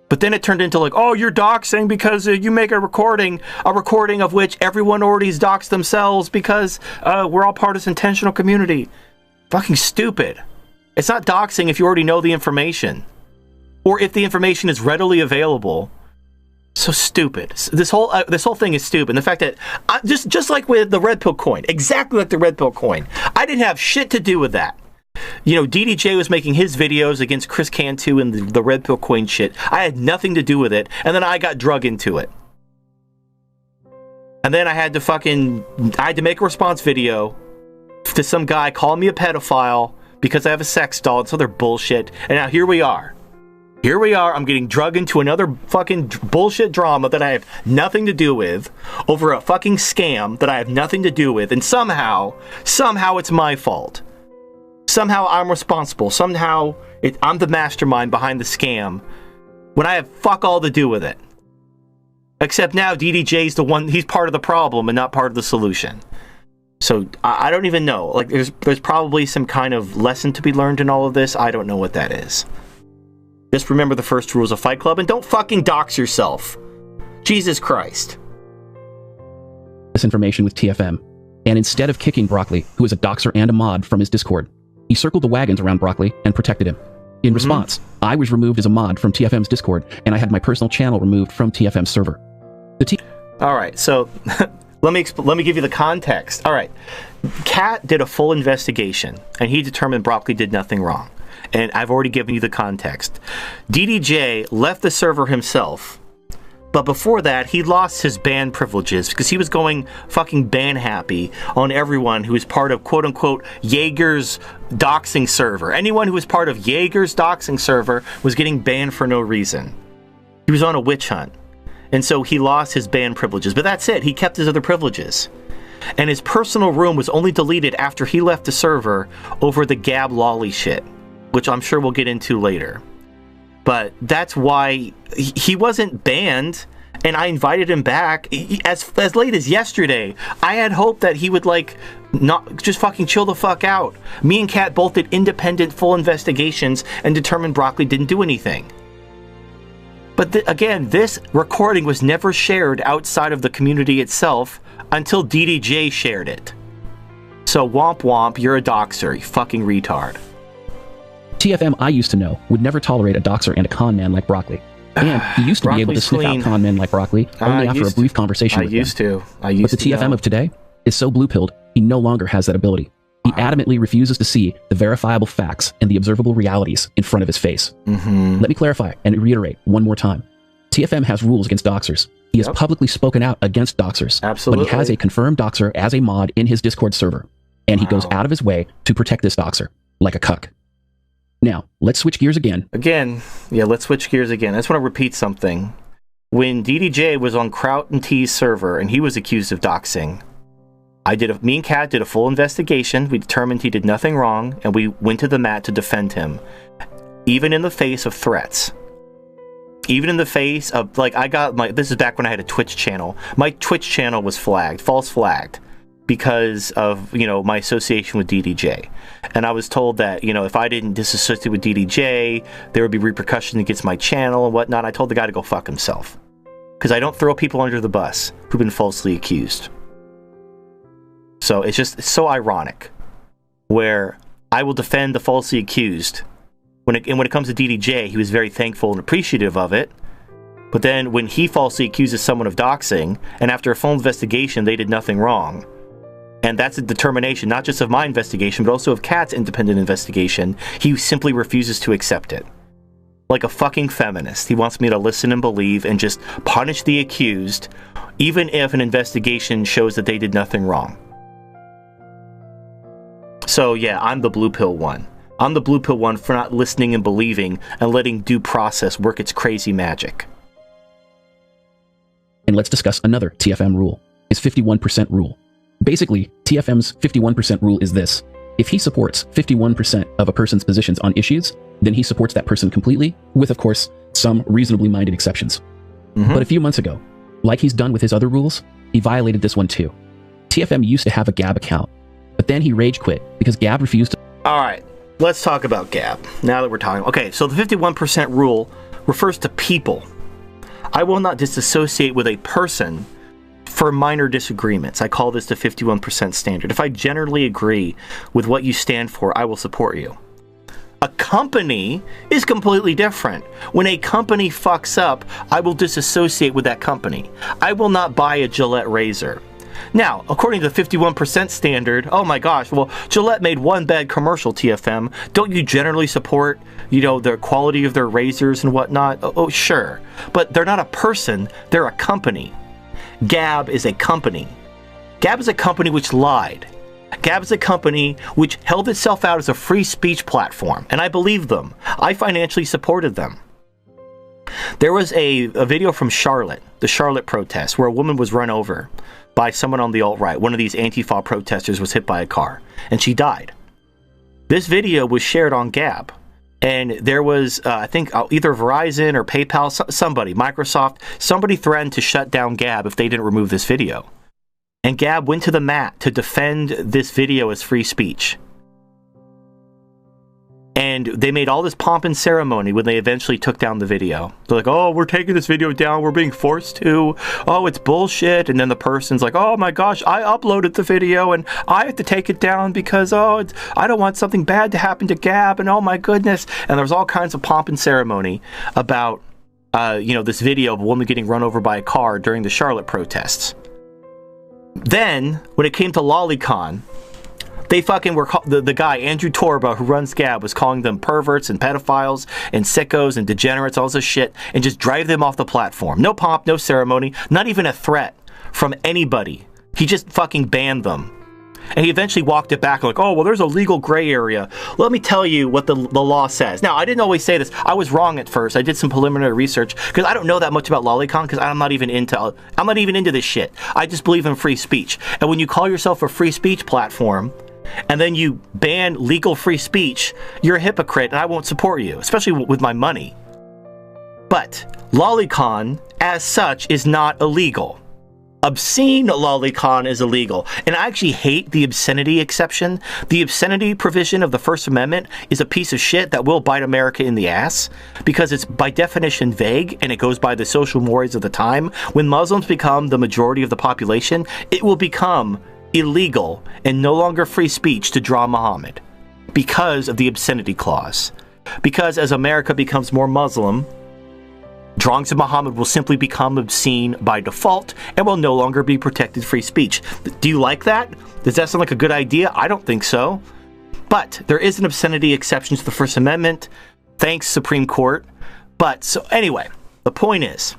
But then it turned into like, oh, you're doxing because you make a recording of which everyone already has doxed themselves because we're all part of this intentional community. Fucking stupid. It's not doxing if you already know the information, or if the information is readily available. So stupid. This whole thing is stupid. And the fact that just like with the red pill coin, exactly like the red pill coin, I didn't have shit to do with that. DDJ was making his videos against Chris Cantu and the red pill coin shit. I had nothing to do with it, and then I got drug into it. And then I had to make a response video to some guy calling me a pedophile because I have a sex doll and some other bullshit. And now here we are. I'm getting drugged into another fucking bullshit drama that I have nothing to do with, over a fucking scam that I have nothing to do with, and somehow it's my fault. Somehow I'm responsible. Somehow I'm the mastermind behind the scam when I have fuck all to do with it. Except now DDJ's the one, he's part of the problem and not part of the solution. So I don't even know. Like, there's probably some kind of lesson to be learned in all of this. I don't know what that is. Just remember the first rules of Fight Club and don't fucking dox yourself. Jesus Christ.
This information with TFM, and instead of kicking Broccoli, who is a doxer and a mod, from his Discord, he circled the wagons around Broccoli and protected him. In response, I was removed as a mod from TFM's Discord, and I had my personal channel removed from TFM's server.
All right, so let me give you the context. All right, Kat did a full investigation, and he determined Broccoli did nothing wrong. And I've already given you the context. DDJ left the server himself, but before that, he lost his ban privileges because he was going fucking ban happy on everyone who was part of quote-unquote Jaeger's doxing server. Anyone who was part of Jaeger's doxing server was getting banned for no reason. He was on a witch hunt. And so he lost his ban privileges. But that's it. He kept his other privileges. And his personal room was only deleted after he left the server over the Gab Lolly shit, which I'm sure we'll get into later. But that's why he wasn't banned, and I invited him back as late as yesterday. I had hoped that he would not just fucking chill the fuck out. Me and Kat both did independent full investigations and determined Broccoli didn't do anything. But again, this recording was never shared outside of the community itself until DDJ shared it. So womp womp, you're a doxer, you fucking retard.
TFM I used to know would never tolerate a doxer and a con man like Broccoli. And he used to be able to sniff out con men like Broccoli only after a brief conversation with them. But the TFM of today is so blue-pilled, he no longer has that ability. He adamantly refuses to see the verifiable facts and the observable realities in front of his face. Let me clarify and reiterate one more time. TFM has rules against doxers. He has publicly spoken out against doxers.
Absolutely.
But he has a confirmed doxer as a mod in his Discord server. And he goes out of his way to protect this doxer, like a cuck. Now, let's switch gears again.
Let's switch gears again. I just want to repeat something. When DDJ was on Kraut and T's server and he was accused of doxing, me and Kat did a full investigation. We determined he did nothing wrong, and we went to the mat to defend him, even in the face of threats. Even in the face of, this is back when I had a Twitch channel. My Twitch channel was false flagged, because of, my association with DDJ. And I was told that, if I didn't disassociate with DDJ, there would be repercussions against my channel and whatnot. I told the guy to go fuck himself. Because I don't throw people under the bus who've been falsely accused. So it's so ironic, where I will defend the falsely accused. When it comes to DDJ, he was very thankful and appreciative of it. But then when he falsely accuses someone of doxing, and after a full investigation, they did nothing wrong. And that's a determination, not just of my investigation, but also of Kat's independent investigation. He simply refuses to accept it. Like a fucking feminist. He wants me to listen and believe and just punish the accused, even if an investigation shows that they did nothing wrong. So yeah, I'm the blue pill one. I'm the blue pill one for not listening and believing and letting due process work its crazy magic.
And let's discuss another TFM rule, his 51% rule. Basically, TFM's 51% rule is this. If he supports 51% of a person's positions on issues, then he supports that person completely, with, of course, some reasonably minded exceptions. But a few months ago, like he's done with his other rules, he violated this one too. TFM used to have a Gab account, but then he rage quit because Gab refused to...
Alright, let's talk about Gab, now that we're talking. Okay, so the 51% rule refers to people. I will not disassociate with a person for minor disagreements. I call this the 51% standard. If I generally agree with what you stand for, I will support you. A company is completely different. When a company fucks up, I will disassociate with that company. I will not buy a Gillette razor. Now, according to the 51% standard, oh my gosh, well, Gillette made one bad commercial, TFM. Don't you generally support, the quality of their razors and whatnot? Oh, sure. But they're not a person, they're a company. Gab is a company. Gab is a company which lied. Gab is a company which held itself out as a free speech platform, and I believe them. I financially supported them. There was a video from Charlotte, the Charlotte protest, where a woman was run over by someone on the alt-right. One of these Antifa protesters was hit by a car, and she died. This video was shared on Gab, and there was, I think, either Verizon or PayPal, somebody, Microsoft, somebody threatened to shut down Gab if they didn't remove this video. And Gab went to the mat to defend this video as free speech. And they made all this pomp and ceremony when they eventually took down the video. They're like, oh, we're taking this video down. We're being forced to. Oh, it's bullshit. And then the person's like, oh my gosh, I uploaded the video and I have to take it down because, I don't want something bad to happen to Gab. And oh my goodness. And there was all kinds of pomp and ceremony about, this video of a woman getting run over by a car during the Charlotte protests. Then, when it came to Lolicon, they fucking were, the guy, Andrew Torba, who runs Gab, was calling them perverts and pedophiles and sickos and degenerates, all this shit, and just drive them off the platform. No pomp, no ceremony, not even a threat from anybody. He just fucking banned them. And he eventually walked it back like, oh, well, there's a legal gray area. Let me tell you what the law says. Now, I didn't always say this. I was wrong at first. I did some preliminary research because I don't know that much about Lolicon because I'm not even into this shit. I just believe in free speech. And when you call yourself a free speech platform, and then you ban legal free speech, you're a hypocrite and I won't support you, especially with my money. But Lolicon, as such, is not illegal. Obscene Lolicon is illegal. And I actually hate the obscenity exception. The obscenity provision of the First Amendment is a piece of shit that will bite America in the ass because it's by definition vague and it goes by the social mores of the time. When Muslims become the majority of the population, it will become illegal and no longer free speech to draw Muhammad because of the obscenity clause. Because as America becomes more Muslim, drawings of Muhammad will simply become obscene by default and will no longer be protected free speech. Do you like that? Does that sound like a good idea? I don't think so. But there is an obscenity exception to the First Amendment. Thanks, Supreme Court. But so anyway, the point is,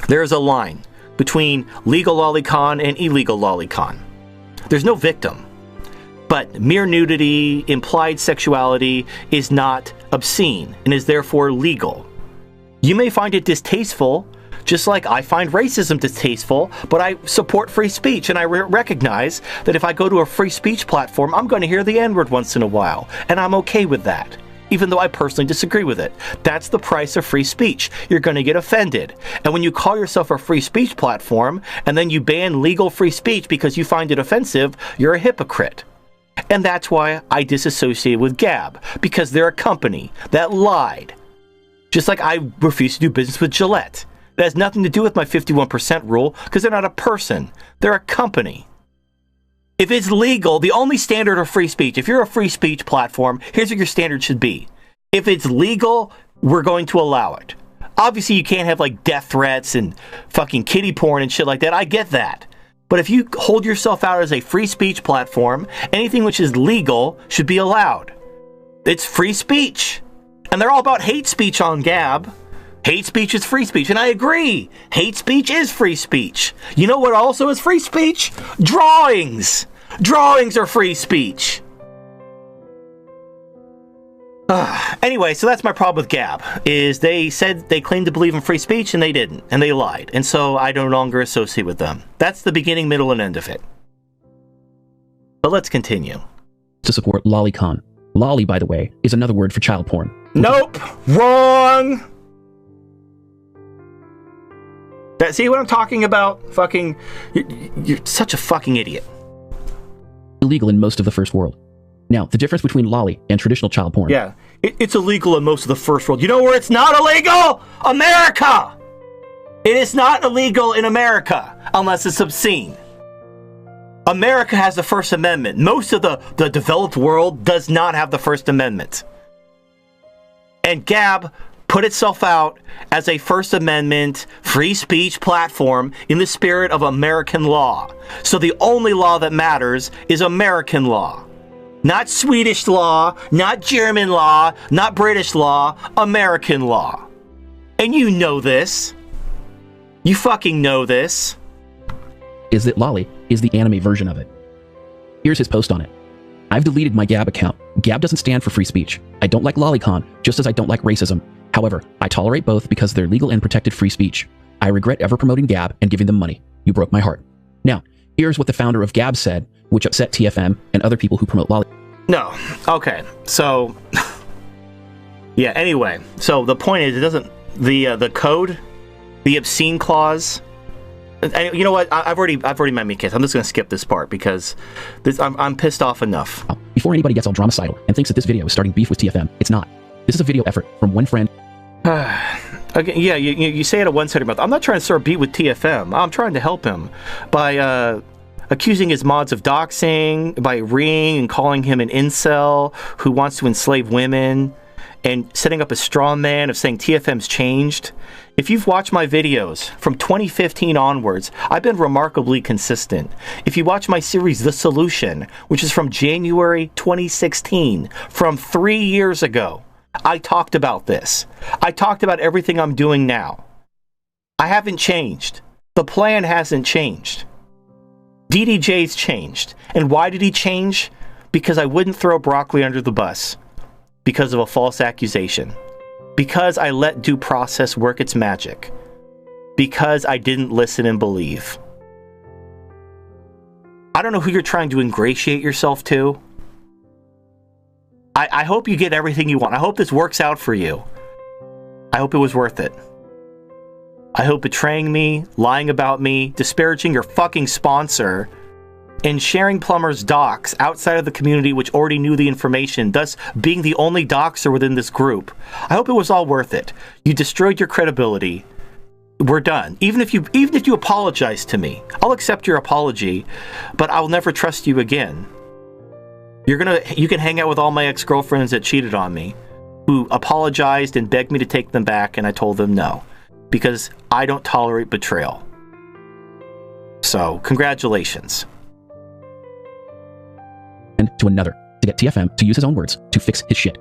there is a line between legal lolicon and illegal lolicon. There's no victim. But mere nudity, implied sexuality is not obscene and is therefore legal. You may find it distasteful, just like I find racism distasteful, but I support free speech, and I recognize that if I go to a free speech platform, I'm going to hear the N-word once in a while, and I'm okay with that, even though I personally disagree with it. That's the price of free speech. You're going to get offended. And when you call yourself a free speech platform, and then you ban legal free speech because you find it offensive, you're a hypocrite. And that's why I disassociated with Gab, because they're a company that lied. Just like I refuse to do business with Gillette. That has nothing to do with my 51% rule, because they're not a person. They're a company. If it's legal, the only standard of free speech, if you're a free speech platform, here's what your standard should be. If it's legal, we're going to allow it. Obviously, you can't have like death threats and fucking kiddie porn and shit like that. I get that. But if you hold yourself out as a free speech platform, anything which is legal should be allowed. It's free speech. And they're all about hate speech on Gab. Hate speech is free speech, and I agree. Hate speech is free speech. You know what also is free speech? Drawings. Drawings are free speech. Anyway, so that's my problem with Gab, is they said they claimed to believe in free speech, and they didn't, and they lied. And so I no longer associate with them. That's the beginning, middle, and end of it. But let's continue.
To support lolicon. Lolly, by the way, is another word for child porn.
Nope. Wrong. See what I'm talking about? Fucking, you're such a fucking idiot.
Illegal in most of the first world. Now, the difference between lolly and traditional child porn.
Yeah, it's illegal in most of the first world. You know where it's not illegal? America! It is not illegal in America unless it's obscene. America has the First Amendment. Most of the developed world does not have the First Amendment. And Gab put itself out as a First Amendment free speech platform in the spirit of American law. So the only law that matters is American law. Not Swedish law, not German law, not British law, American law. And you know this. You fucking know this.
Is that lolly is the anime version of it. Here's his post on it. I've deleted my Gab account. Gab doesn't stand for free speech. I don't like lolicon, just as I don't like racism. However, I tolerate both because they're legal and protected free speech. I regret ever promoting Gab and giving them money. You broke my heart. Now, here's what the founder of Gab said, which upset TFM and other people who promote lolly.
No. Okay. So, yeah, anyway. So the point is, it doesn't, the code, the obscene clause, and you know what? I've already made my case. I'm just going to skip this part because I'm pissed off enough.
Before anybody gets all dramacidal and thinks that this video is starting beef with TFM, it's not. This is a video effort from one friend.
Again, yeah, you say it a one-sided mouth. I'm not trying to start beef with TFM. I'm trying to help him by accusing his mods of doxing, by ringing and calling him an incel who wants to enslave women, and setting up a straw man of saying TFM's changed. If you've watched my videos from 2015 onwards, I've been remarkably consistent. If you watch my series The Solution, which is from January 2016, from 3 years ago, I talked about this. I talked about everything I'm doing now. I haven't changed. The plan hasn't changed. DDJ's changed. And why did he change? Because I wouldn't throw broccoli under the bus. Because of a false accusation. Because I let due process work its magic. Because I didn't listen and believe. I don't know who you're trying to ingratiate yourself to. I hope you get everything you want. I hope this works out for you. I hope it was worth it. I hope betraying me, lying about me, disparaging your fucking sponsor, and sharing Plumber's docs outside of the community which already knew the information, thus being the only doxer within this group. I hope it was all worth it. You destroyed your credibility. We're done. Even if you apologize to me, I'll accept your apology, but I'll never trust you again. You can hang out with all my ex-girlfriends that cheated on me. who apologized and begged me to take them back, and I told them no, because I don't tolerate betrayal. So, congratulations.
And to another, to get TFM to use his own words to fix his shit.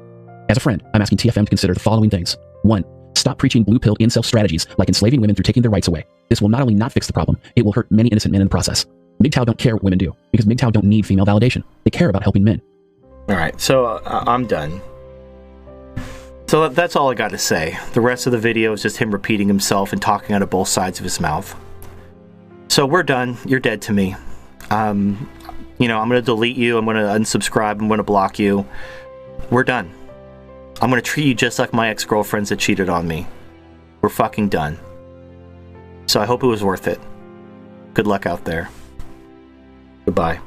As a friend, I'm asking TFM to consider the following things. 1. Stop preaching blue-pilled incel strategies like enslaving women through taking their rights away. This will not only not fix the problem, it will hurt many innocent men in the process. MGTOW don't care what women do, because MGTOW don't need female validation. They care about helping men.
Alright, so I'm done. So that's all I got to say. The rest of the video is just him repeating himself and talking out of both sides of his mouth. So we're done. You're dead to me. You know, I'm going to delete you. I'm going to unsubscribe. I'm going to block you. We're done. I'm going to treat you just like my ex-girlfriends that cheated on me. We're fucking done. So I hope it was worth it. Good luck out there. Goodbye.